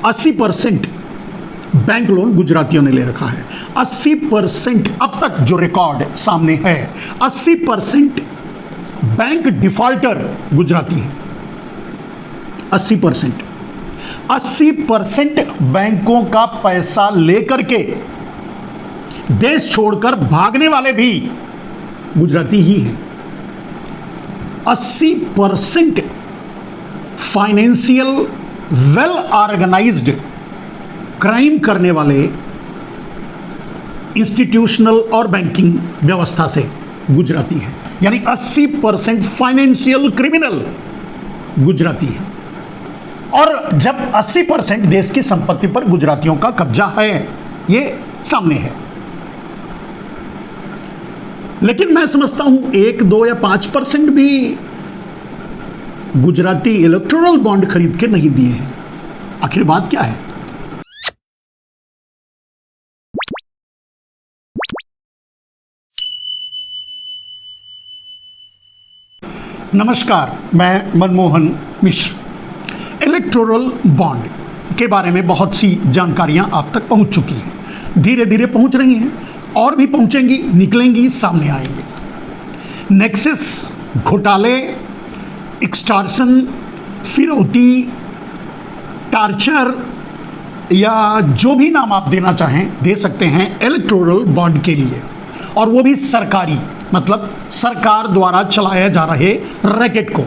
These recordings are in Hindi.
80% बैंक लोन गुजरातियों ने ले रखा है। 80% अब तक जो रिकॉर्ड सामने है, 80% बैंक डिफॉल्टर गुजराती हैं। 80% बैंकों का पैसा लेकर के देश छोड़कर भागने वाले भी गुजराती ही हैं। 80% फाइनेंशियल वेल ऑर्गेनाइज्ड क्राइम करने वाले इंस्टीट्यूशनल और बैंकिंग व्यवस्था से गुजराती हैं। यानी 80% फाइनेंशियल क्रिमिनल गुजराती हैं। और जब 80% देश की संपत्ति पर गुजरातियों का कब्जा है, ये सामने है। लेकिन मैं समझता हूं 1, 2 या 5% भी गुजराती इलेक्टोरल बॉन्ड खरीद के नहीं दिए हैं। आखिर बात क्या है? नमस्कार, मैं मनमोहन मिश्र। इलेक्टोरल बॉन्ड के बारे में बहुत सी जानकारियां आप तक पहुंच चुकी हैं, धीरे धीरे पहुंच रही हैं और भी पहुंचेंगी, निकलेंगी, सामने आएंगे। नेक्सस घोटाले, एक्सटॉर्शन, फिरौती, टार्चर या जो भी नाम आप देना चाहें दे सकते हैं इलेक्टोरल बॉन्ड के लिए, और वो भी सरकारी, मतलब सरकार द्वारा चलाए जा रहे रैकेट को।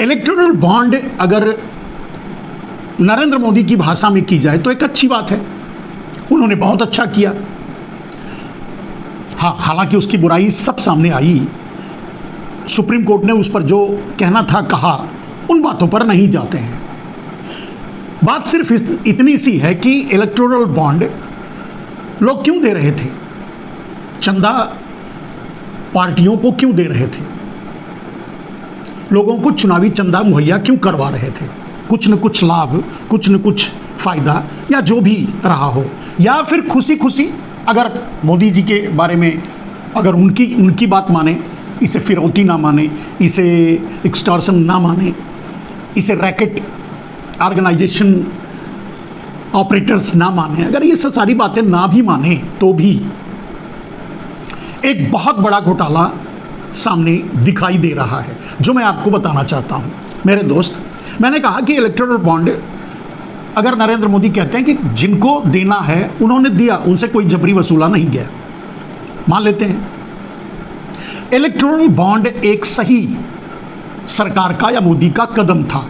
इलेक्टोरल बॉन्ड अगर नरेंद्र मोदी की भाषा में की जाए तो एक अच्छी बात है, उन्होंने बहुत अच्छा किया। हाँ, हालांकि उसकी बुराई सब सामने आई। सुप्रीम कोर्ट ने उस पर जो कहना था कहा, उन बातों पर नहीं जाते हैं। बात सिर्फ इतनी सी है कि इलेक्टोरल बॉन्ड लोग क्यों दे रहे थे, चंदा पार्टियों को क्यों दे रहे थे, लोगों को चुनावी चंदा मुहैया क्यों करवा रहे थे? कुछ न कुछ लाभ, कुछ न कुछ फायदा, या जो भी रहा हो, या फिर खुशी खुशी अगर मोदी जी के बारे में अगर उनकी बात माने, इसे फिरौती ना माने, इसे एक्सटॉर्शन ना माने, इसे रैकेट ऑर्गेनाइजेशन ऑपरेटर्स ना माने, अगर ये सारी बातें ना भी माने तो भी एक बहुत बड़ा घोटाला सामने दिखाई दे रहा है, जो मैं आपको बताना चाहता हूं। मेरे दोस्त, मैंने कहा कि इलेक्टोरल बॉन्ड अगर नरेंद्र मोदी कहते हैं कि जिनको देना है उन्होंने दिया, उनसे कोई जबरी वसूला नहीं गया, मान लेते हैं। इलेक्टोरल बॉन्ड एक सही सरकार का या मोदी का कदम था,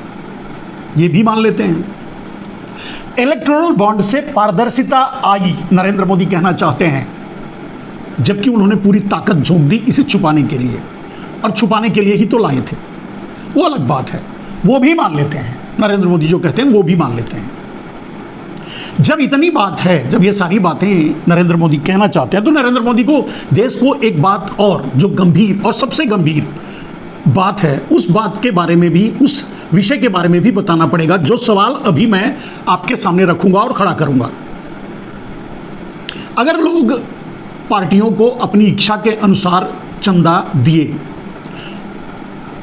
ये भी मान लेते हैं। इलेक्टोरल बॉन्ड से पारदर्शिता आई, नरेंद्र मोदी कहना चाहते हैं, जबकि उन्होंने पूरी ताकत झोंक दी इसे छुपाने के लिए, और छुपाने के लिए ही तो लाए थे, वो अलग बात है, वो भी मान लेते हैं। नरेंद्र मोदी जो कहते हैं वो भी मान लेते हैं। जब इतनी बात है, जब ये सारी बातें नरेंद्र मोदी कहना चाहते हैं, तो नरेंद्र मोदी को देश को एक बात और जो गंभीर और सबसे गंभीर बात है, उस बात के बारे में भी, उस विषय के बारे में भी बताना पड़ेगा, जो सवाल अभी मैं आपके सामने रखूंगा और खड़ा करूंगा। अगर लोग पार्टियों को अपनी इच्छा के अनुसार चंदा दिए,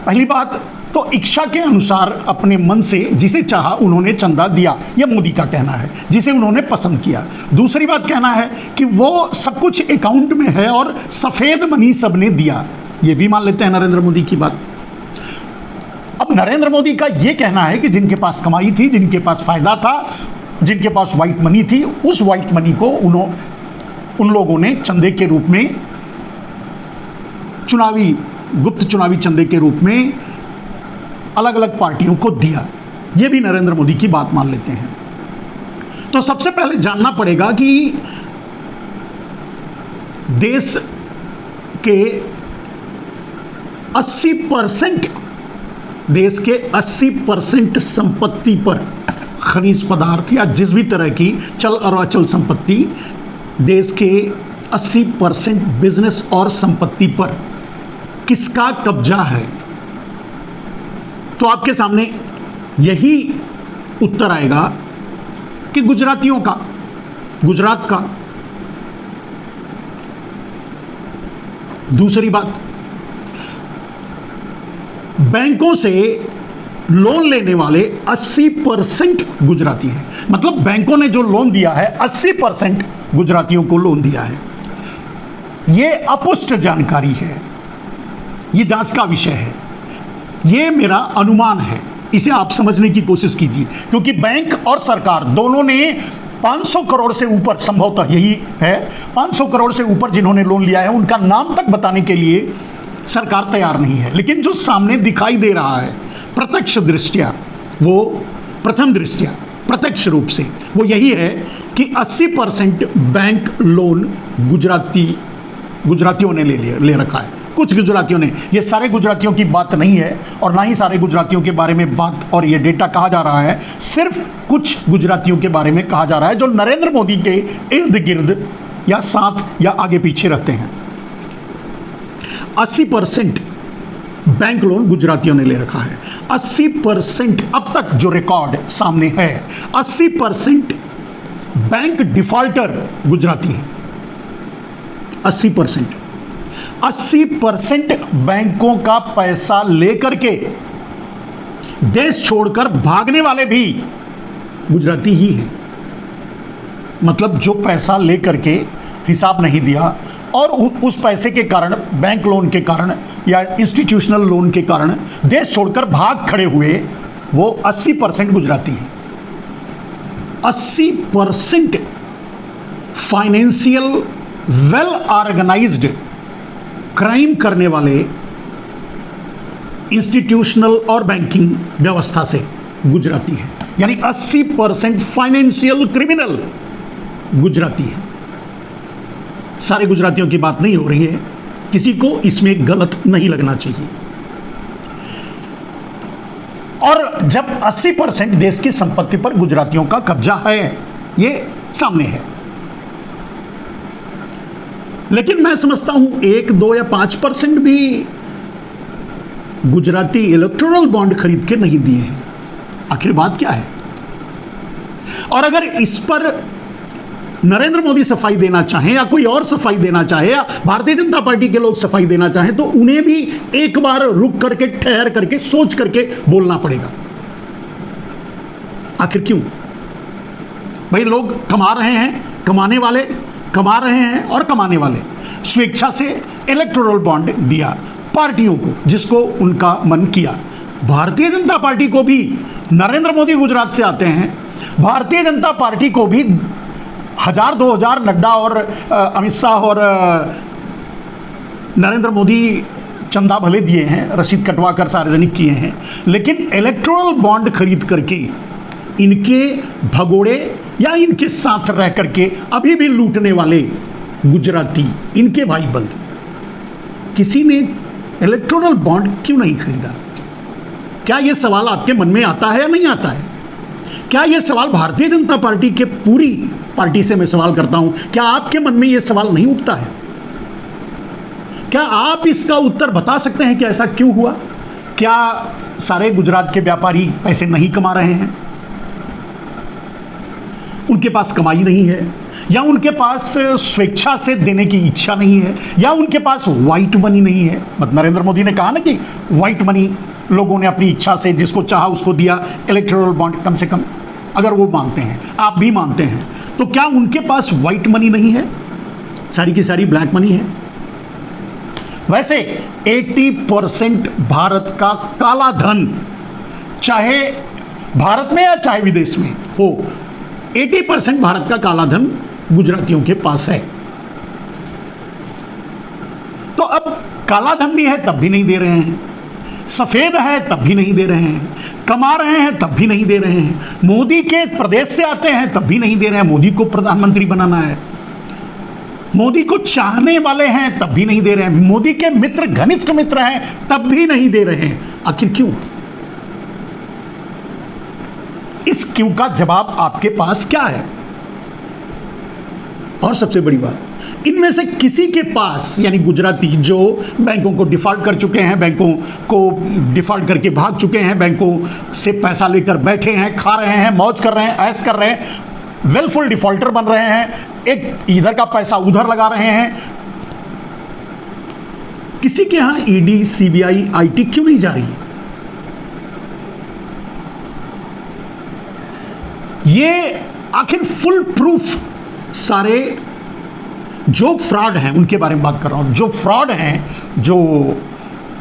पहली बात तो इच्छा के अनुसार अपने मन से जिसे चाहा उन्होंने चंदा दिया, यह मोदी का कहना है, जिसे उन्होंने पसंद किया। दूसरी बात कहना है कि वो सब कुछ अकाउंट में है और सफ़ेद मनी सबने दिया, ये भी मान लेते हैं नरेंद्र मोदी की बात। अब नरेंद्र मोदी का ये कहना है कि जिनके पास कमाई थी, जिनके पास फायदा था, जिनके पास व्हाइट मनी थी, उस व्हाइट मनी को उन लोगों ने चंदे के रूप में, गुप्त चुनावी चंदे के रूप में अलग अलग पार्टियों को दिया, ये भी नरेंद्र मोदी की बात मान लेते हैं। तो सबसे पहले जानना पड़ेगा कि देश के 80% देश के 80% संपत्ति पर, खनिज पदार्थ या जिस भी तरह की चल और अचल संपत्ति, देश के 80% बिजनेस और संपत्ति पर किसका कब्जा है? तो आपके सामने यही उत्तर आएगा कि गुजरातियों का, गुजरात का। दूसरी बात, बैंकों से लोन लेने वाले 80% गुजराती हैं। मतलब बैंकों ने जो लोन दिया है 80% गुजरातियों को लोन दिया है। यह अपुष्ट जानकारी है, यह जांच का विषय है, यह मेरा अनुमान है, इसे आप समझने की कोशिश कीजिए। क्योंकि बैंक और सरकार दोनों ने 500 करोड़ से ऊपर, संभवतः यही है, 500 करोड़ से ऊपर जिन्होंने लोन लिया है उनका नाम तक बताने के लिए सरकार तैयार नहीं है। लेकिन जो सामने दिखाई दे रहा है प्रत्यक्ष दृष्टिया, वो प्रथम दृष्टिया प्रत्यक्ष रूप से वो यही है कि 80% बैंक लोन गुजरातियों ने ले रखा है। कुछ गुजरातियों ने, ये सारे गुजरातियों की बात नहीं है और ना ही सारे गुजरातियों के बारे में बात और ये डेटा कहा जा रहा है, सिर्फ कुछ गुजरातियों के बारे में कहा जा रहा है जो नरेंद्र मोदी के इर्द गिर्द या साथ या आगे पीछे रहते हैं। 80% बैंक लोन गुजरातियों ने ले रखा है। 80% अब तक जो रिकॉर्ड सामने है, 80% बैंक डिफॉल्टर गुजराती हैं। 80% बैंकों का पैसा लेकर के देश छोड़कर भागने वाले भी गुजराती ही हैं। मतलब जो पैसा लेकर के हिसाब नहीं दिया और उस पैसे के कारण, बैंक लोन के कारण या इंस्टीट्यूशनल लोन के कारण देश छोड़कर भाग खड़े हुए, वो 80% गुजराती हैं। 80% फाइनेंशियल वेल ऑर्गेनाइज्ड क्राइम करने वाले इंस्टीट्यूशनल और बैंकिंग व्यवस्था से गुजराती हैं। यानी 80% फाइनेंशियल क्रिमिनल गुजराती हैं। सारे गुजरातियों की बात नहीं हो रही है, किसी को इसमें गलत नहीं लगना चाहिए। और जब 80% देश की संपत्ति पर गुजरातियों का कब्जा है, ये सामने है। लेकिन मैं समझता हूं 1, 2 या 5% भी गुजराती इलेक्टोरल बॉन्ड खरीद के नहीं दिए हैं। आखिर बात क्या है? और अगर इस पर नरेंद्र मोदी सफाई देना चाहें या कोई और सफाई देना चाहे या भारतीय जनता पार्टी के लोग सफाई देना चाहें, तो उन्हें भी एक बार रुक करके, ठहर करके, सोच करके बोलना पड़ेगा। आखिर क्यों? भाई लोग कमा रहे हैं, कमाने वाले कमा रहे हैं और कमाने वाले स्वेच्छा से इलेक्टोरल बॉन्ड दिया पार्टियों को, जिसको उनका मन किया। भारतीय जनता पार्टी को भी, नरेंद्र मोदी गुजरात से आते हैं, भारतीय जनता पार्टी को भी 1000, 2000 नड्डा और अमित शाह और नरेंद्र मोदी चंदा भले दिए हैं, रसीद कटवा कर सार्वजनिक किए हैं, लेकिन इलेक्टोरल बॉन्ड खरीद करके इनके भगोड़े या इनके साथ रह करके अभी भी लूटने वाले गुजराती, इनके भाई बंद, किसी ने इलेक्टोरल बॉन्ड क्यों नहीं खरीदा? क्या यह सवाल आपके मन में आता है या नहीं आता है? क्या यह सवाल भारतीय जनता पार्टी के पूरी पार्टी से मैं सवाल करता हूं, क्या आपके मन में यह सवाल नहीं उठता है? क्या आप इसका उत्तर बता सकते हैं कि ऐसा क्यों हुआ? क्या सारे गुजरात के व्यापारी पैसे नहीं कमा रहे हैं? उनके पास कमाई नहीं है, या उनके पास स्वेच्छा से देने की इच्छा नहीं है, या उनके पास व्हाइट मनी नहीं है? मतलब नरेंद्र मोदी ने कहा ना कि व्हाइट मनी लोगों ने अपनी इच्छा से जिसको चाहा उसको दिया, इलेक्टोरल बॉन्ड कम से कम अगर वो मानते हैं, आप भी मानते हैं, तो क्या उनके पास व्हाइट मनी नहीं है? सारी की सारी ब्लैक मनी है। वैसे 80% भारत का काला धन, चाहे भारत में या चाहे विदेश में हो, 80% भारत का काला धन गुजरातियों के पास है। तो अब काला धन भी है तब भी नहीं दे रहे हैं, सफेद है तब भी नहीं दे रहे हैं, कमा रहे हैं तब भी नहीं दे रहे हैं, मोदी के प्रदेश से आते हैं तब भी नहीं दे रहे हैं, मोदी को प्रधानमंत्री बनाना है, मोदी को चाहने वाले हैं तब भी नहीं दे रहे हैं, मोदी के मित्र, घनिष्ठ मित्र हैं तब भी नहीं दे रहे हैं। आखिर क्यों? इस क्यों का जवाब आपके पास क्या है? और सबसे बड़ी बात, इनमें से किसी के पास, यानी गुजराती जो बैंकों को डिफॉल्ट कर चुके हैं, बैंकों को डिफॉल्ट करके भाग चुके हैं, बैंकों से पैसा लेकर बैठे हैं, खा रहे हैं, मौज कर रहे हैं, ऐश कर रहे हैं, वेलफुल डिफॉल्टर बन रहे हैं, एक इधर का पैसा उधर लगा रहे हैं, किसी के यहां ईडी, सीबीआई, आईटी क्यों नहीं जा रही है? ये आखिर फुल प्रूफ सारे जो फ्रॉड हैं उनके बारे में बात कर रहा हूं, जो फ्रॉड हैं, जो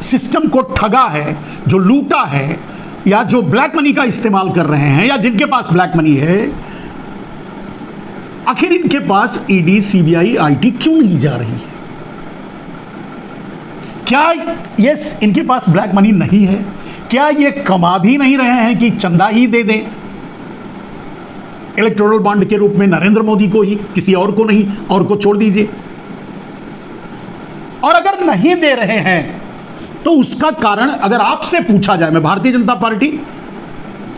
सिस्टम को ठगा है, जो लूटा है, या जो ब्लैक मनी का इस्तेमाल कर रहे हैं, या जिनके पास ब्लैक मनी है, आखिर इनके पास ईडी, सीबीआई, आईटी क्यों नहीं जा रही है? क्या ये इनके पास ब्लैक मनी नहीं है? क्या ये कमा भी नहीं रहे हैं कि चंदा ही दे दें इलेक्टोरल बॉन्ड के रूप में नरेंद्र मोदी को ही, किसी और को नहीं, और को छोड़ दीजिए। और अगर नहीं दे रहे हैं तो उसका कारण अगर आपसे पूछा जाए, मैं भारतीय जनता पार्टी,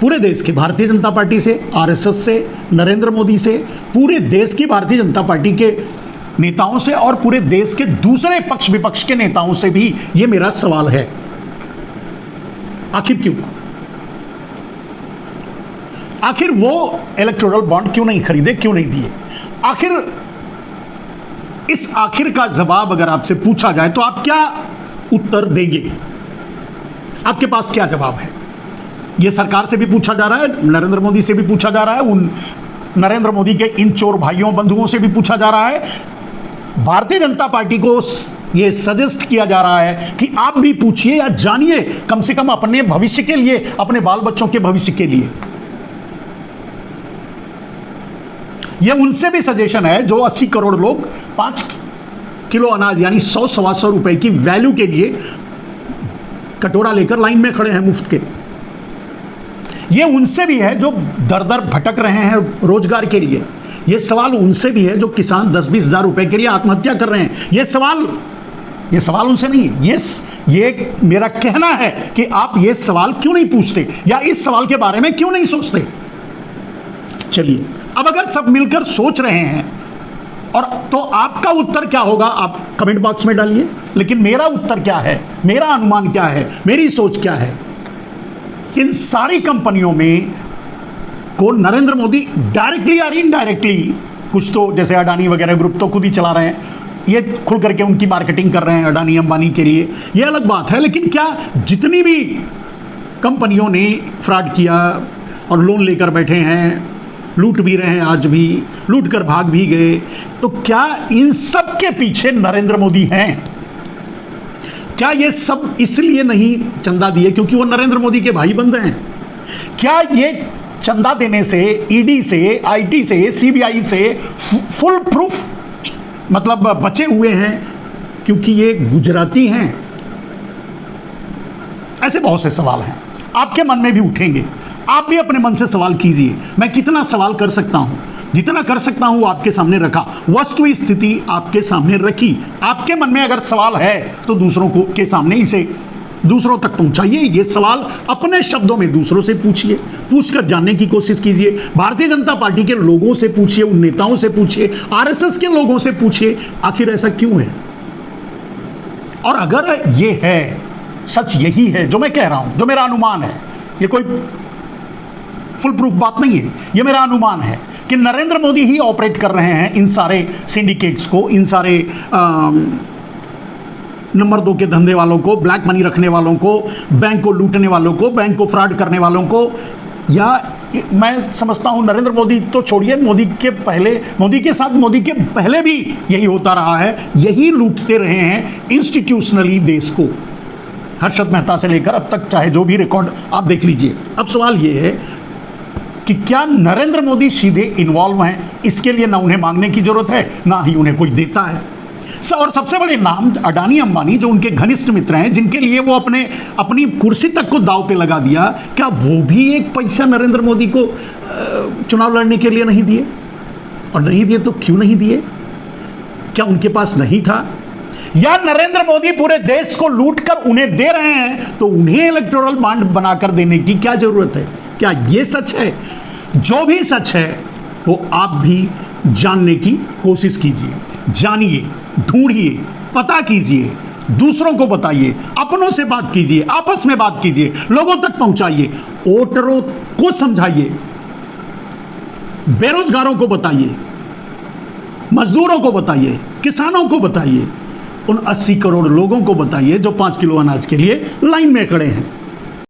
पूरे देश की भारतीय जनता पार्टी से, आरएसएस से, नरेंद्र मोदी से, पूरे देश की भारतीय जनता पार्टी के नेताओं से और पूरे देश के दूसरे पक्ष विपक्ष के नेताओं से भी यह मेरा सवाल है, आखिर क्यों? आखिर वो इलेक्टोरल बॉन्ड क्यों नहीं खरीदे, क्यों नहीं दिए? आखिर इस आखिर का जवाब अगर आपसे पूछा जाए तो आप क्या उत्तर देंगे? आपके पास क्या जवाब है? यह सरकार से भी पूछा जा रहा है, नरेंद्र मोदी से भी पूछा जा रहा है, उन नरेंद्र मोदी के इन चोर भाइयों बंधुओं से भी पूछा जा रहा है, भारतीय जनता पार्टी को यह सजेस्ट किया जा रहा है कि आप भी पूछिए या जानिए, कम से कम अपने भविष्य के लिए, अपने बाल बच्चों के भविष्य के लिए। यह उनसे भी सजेशन है जो 80 करोड़ लोग 5 किलो अनाज यानी 100-125 रुपए की वैल्यू के लिए कटोरा लेकर लाइन में खड़े हैं मुफ्त के। यह उनसे भी है जो दर दर भटक रहे हैं रोजगार के लिए। यह सवाल उनसे भी है जो किसान 10-20 हज़ार रुपए के लिए आत्महत्या कर रहे हैं। यह सवाल उनसे नहीं है। ये मेरा कहना है कि आप ये सवाल क्यों नहीं पूछते या इस सवाल के बारे में क्यों नहीं सोचते? चलिए, अब अगर सब मिलकर सोच रहे हैं और तो आपका उत्तर क्या होगा आप कमेंट बॉक्स में डालिए। लेकिन मेरा उत्तर क्या है, मेरा अनुमान क्या है, मेरी सोच क्या है? इन सारी कंपनियों में को नरेंद्र मोदी डायरेक्टली या इनडायरेक्टली, कुछ तो जैसे अडानी वगैरह ग्रुप तो खुद ही चला रहे हैं, ये खुल करके उनकी मार्केटिंग कर रहे हैं अडानी अंबानी के लिए, ये अलग बात है। लेकिन क्या जितनी भी कंपनियों ने फ्रॉड किया और लोन लेकर बैठे हैं, लूट भी रहे हैं, आज भी लूट कर भाग भी गए, तो क्या इन सब के पीछे नरेंद्र मोदी हैं? क्या ये सब इसलिए नहीं चंदा दिए क्योंकि वो नरेंद्र मोदी के भाई बंद हैं? क्या ये चंदा देने से ईडी से, आईटी से, सीबीआई से फुल प्रूफ मतलब बचे हुए हैं क्योंकि ये गुजराती हैं? ऐसे बहुत से सवाल हैं, आपके मन में भी उठेंगे। आप भी अपने मन से सवाल कीजिए। मैं कितना सवाल कर सकता हूं, जितना कर सकता हूं वो आपके सामने रखा, वस्तु स्थिति आपके सामने रखी। आपके मन में अगर सवाल है तो दूसरों को के सामने इसे दूसरों तक पहुंचाइए। ये सवाल अपने शब्दों में दूसरों से पूछिए, पूछकर जानने की कोशिश कीजिए। भारतीय जनता पार्टी के लोगों से पूछिए, उन नेताओं से पूछिए, आरएसएस के लोगों से पूछिए, आखिर ऐसा क्यों है? और अगर ये है, सच यही है जो मैं कह रहा हूं, जो मेरा अनुमान है, ये कोई फुल प्रूफ बात नहीं है, ये मेरा अनुमान है कि नरेंद्र मोदी ही ऑपरेट कर रहे हैं इन सारे सिंडिकेट्स को, इन सारे नंबर 2 के धंधे वालों को, ब्लैक मनी रखने वालों को, बैंक को लूटने वालों को, बैंक को फ्रॉड करने वालों को। या मैं समझता हूं नरेंद्र मोदी तो छोड़िए, मोदी के साथ मोदी के पहले भी यही होता रहा है, यही लूटते रहे हैं इंस्टीट्यूशनली देश को, हर्षद मेहता से लेकर अब तक, चाहे जो भी रिकॉर्ड आप देख लीजिए। अब सवाल ये है कि क्या नरेंद्र मोदी सीधे इन्वॉल्व हैं? इसके लिए ना उन्हें मांगने की जरूरत है, ना ही उन्हें कोई देता है। और सबसे बड़े नाम अडानी अंबानी जो उनके घनिष्ठ मित्र हैं, जिनके लिए वो अपनी कुर्सी तक को दांव पे लगा दिया, क्या वो भी एक पैसा नरेंद्र मोदी को चुनाव लड़ने के लिए नहीं दिए? और नहीं दिए तो क्यों नहीं दिए? क्या उनके पास नहीं था? या नरेंद्र मोदी पूरे देश को लूट कर उन्हें दे रहे हैं तो उन्हें इलेक्टोरल बॉन्ड बनाकर देने की क्या जरूरत है? क्या ये सच है? जो भी सच है वो आप भी जानने की कोशिश कीजिए, जानिए, ढूंढिए, पता कीजिए, दूसरों को बताइए, अपनों से बात कीजिए, आपस में बात कीजिए, लोगों तक पहुंचाइए, वोटरों को समझाइए, बेरोजगारों को बताइए, मजदूरों को बताइए, किसानों को बताइए, उन 80 करोड़ लोगों को बताइए जो 5 किलो अनाज के लिए लाइन में खड़े हैं।